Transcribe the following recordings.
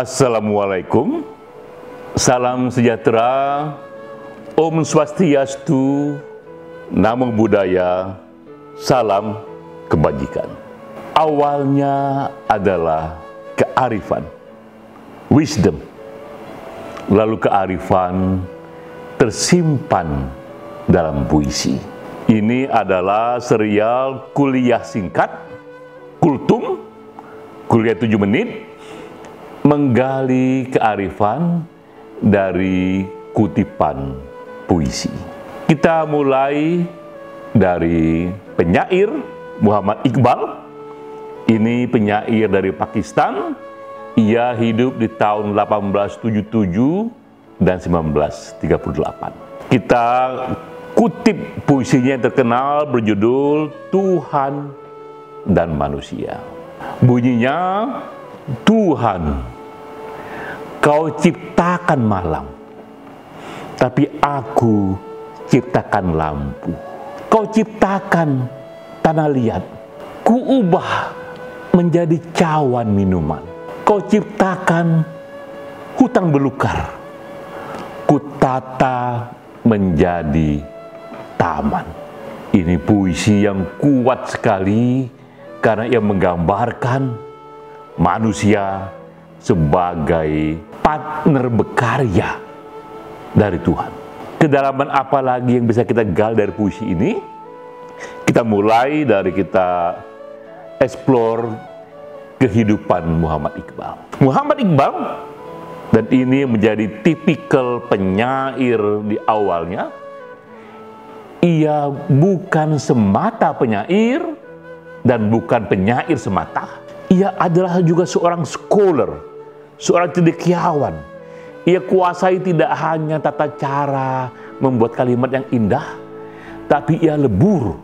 Assalamualaikum, salam sejahtera, Om Swastiastu, Namo Buddhaya, salam kebajikan. Awalnya adalah kearifan, wisdom. Lalu kearifan tersimpan dalam puisi. Ini adalah serial kuliah singkat, kultum, kuliah 7 menit, menggali kearifan dari kutipan puisi. Kita mulai dari penyair Muhammad Iqbal. Ini penyair dari Pakistan. Ia hidup di tahun 1877 dan 1938. Kita kutip puisinya yang terkenal berjudul Tuhan dan Manusia. Bunyinya, Tuhan, Kau ciptakan malam, tapi aku ciptakan lampu. Kau ciptakan tanah liat, ku ubah menjadi cawan minuman. Kau ciptakan hutan belukar, ku tata menjadi taman. Ini puisi yang kuat sekali karena ia menggambarkan manusia sebagai partner berkarya dari Tuhan. Kedalaman apa lagi yang bisa kita gali dari puisi ini? Kita mulai dari kita explore kehidupan Muhammad Iqbal. Muhammad Iqbal, dan ini menjadi tipikal penyair di awalnya, ia bukan semata penyair dan bukan penyair semata. Ia adalah juga seorang scholar, seorang cendekiawan. Ia kuasai tidak hanya tata cara membuat kalimat yang indah, tapi ia lebur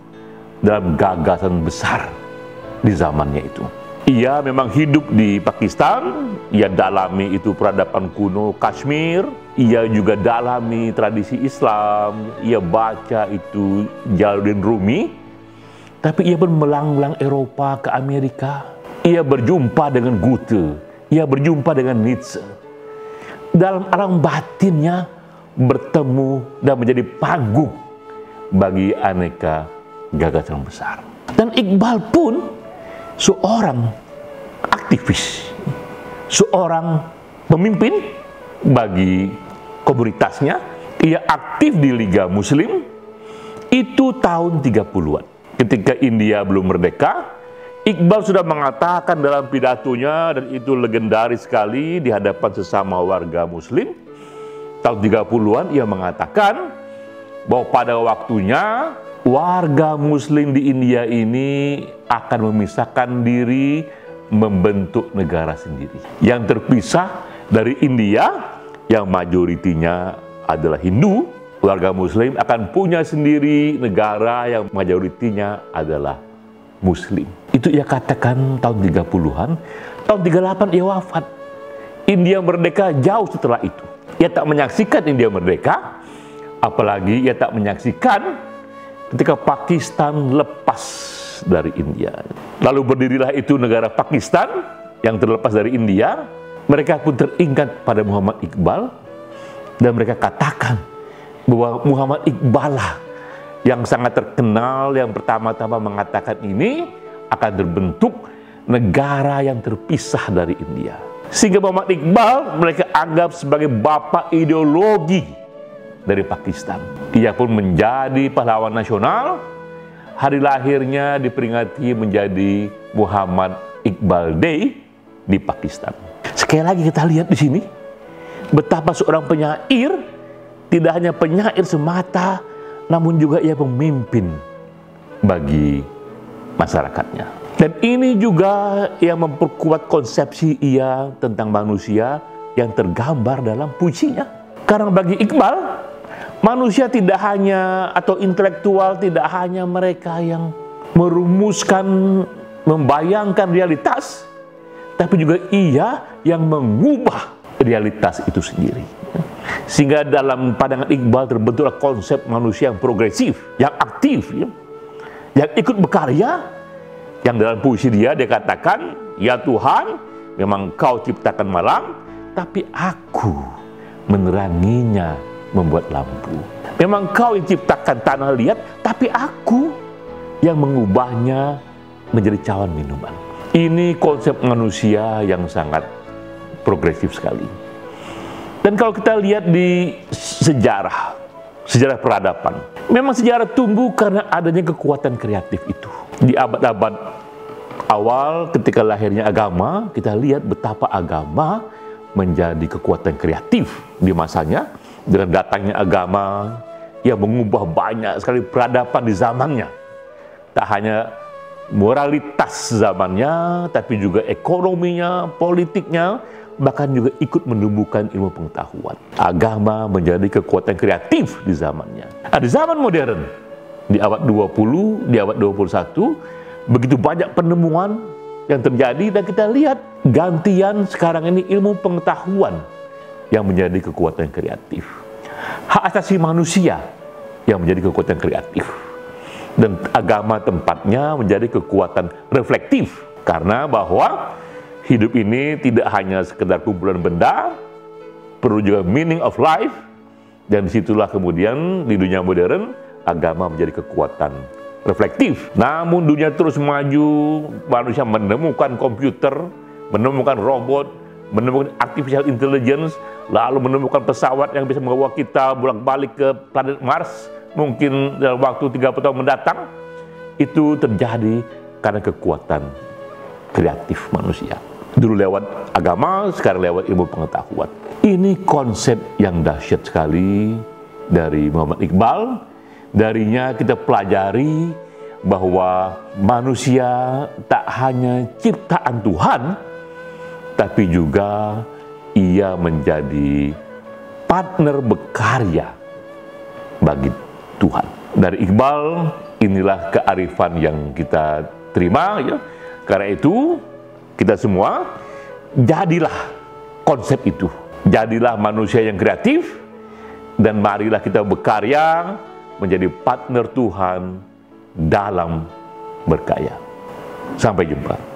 dalam gagasan besar di zamannya itu. Ia memang hidup di Pakistan, ia dalami itu peradaban kuno Kashmir, ia juga dalami tradisi Islam, ia baca itu Jalaluddin Rumi, tapi ia pun melanglang Eropa ke Amerika. Ia berjumpa dengan Goethe, ia berjumpa dengan Nietzsche. Dalam alam batinnya bertemu dan menjadi panggung bagi aneka gagasan besar. Dan Iqbal pun seorang aktivis, seorang pemimpin bagi komunitasnya. Ia aktif di Liga Muslim itu tahun 30-an. Ketika India belum merdeka, Iqbal sudah mengatakan dalam pidatonya, dan itu legendaris sekali di hadapan sesama warga Muslim. Tahun 30-an ia mengatakan bahwa pada waktunya warga Muslim di India ini akan memisahkan diri, membentuk negara sendiri yang terpisah dari India yang mayoritinya adalah Hindu. Warga Muslim akan punya sendiri negara yang mayoritinya adalah Muslim. Itu ia katakan tahun 30-an. Tahun 38 ia wafat. India merdeka jauh setelah itu. Ia tak menyaksikan India merdeka, apalagi ia tak menyaksikan ketika Pakistan lepas dari India. Lalu berdirilah itu negara Pakistan yang terlepas dari India. Mereka pun teringat pada Muhammad Iqbal, dan mereka katakan bahwa Muhammad Iqbal lah yang sangat terkenal, yang pertama-tama mengatakan ini akan terbentuk negara yang terpisah dari India. Sehingga Muhammad Iqbal mereka anggap sebagai bapak ideologi dari Pakistan. Ia pun menjadi pahlawan nasional. Hari lahirnya diperingati menjadi Muhammad Iqbal Day di Pakistan. Sekali lagi kita lihat di sini betapa seorang penyair tidak hanya penyair semata, namun juga ia pemimpin bagi masyarakatnya. Dan ini juga yang memperkuat konsepsi ia tentang manusia yang tergambar dalam puisinya. Karena bagi Iqbal, manusia tidak hanya, atau intelektual tidak hanya mereka yang merumuskan, membayangkan realitas, tapi juga ia yang mengubah realitas itu sendiri. Sehingga dalam pandangan Iqbal terbentuklah konsep manusia yang progresif, yang aktif, yang ikut berkarya, yang dalam puisi dia katakan, ya Tuhan, memang Kau ciptakan malam, tapi aku meneranginya, membuat lampu. Memang kau yang ciptakan tanah liat, tapi aku yang mengubahnya menjadi cawan minuman. Ini konsep manusia yang sangat progresif sekali. Dan kalau kita lihat di sejarah peradaban, memang sejarah tumbuh karena adanya kekuatan kreatif itu. Di abad-abad awal ketika lahirnya agama, kita lihat betapa agama menjadi kekuatan kreatif di masanya, dengan datangnya agama yang mengubah banyak sekali peradaban di zamannya. Tak hanya moralitas zamannya, tapi juga ekonominya, politiknya, bahkan juga ikut menumbuhkan ilmu pengetahuan. Agama menjadi kekuatan kreatif di zamannya. Di zaman modern, di abad 20, di abad 21, begitu banyak penemuan yang terjadi, dan kita lihat gantian sekarang ini ilmu pengetahuan yang menjadi kekuatan kreatif. Hak asasi manusia yang menjadi kekuatan kreatif. Dan agama tempatnya menjadi kekuatan reflektif. Karena bahwa hidup ini tidak hanya sekedar kumpulan benda, perlu juga meaning of life. Dan disitulah kemudian di dunia modern, agama menjadi kekuatan reflektif. Namun dunia terus maju, manusia menemukan komputer, menemukan robot, menemukan artificial intelligence, lalu menemukan pesawat yang bisa membawa kita bolak-balik ke planet Mars, mungkin dalam waktu 30 tahun mendatang. Itu terjadi karena kekuatan kreatif manusia. Dulu lewat agama, sekarang lewat ilmu pengetahuan. Ini konsep yang dahsyat sekali dari Muhammad Iqbal. Darinya kita pelajari bahwa manusia tak hanya ciptaan Tuhan, tapi juga ia menjadi partner berkarya bagi Tuhan. Dari Iqbal, inilah kearifan yang kita terima, ya. Karena itu, kita semua jadilah konsep itu. Jadilah manusia yang kreatif, dan marilah kita berkarya menjadi partner Tuhan dalam berkarya. Sampai jumpa.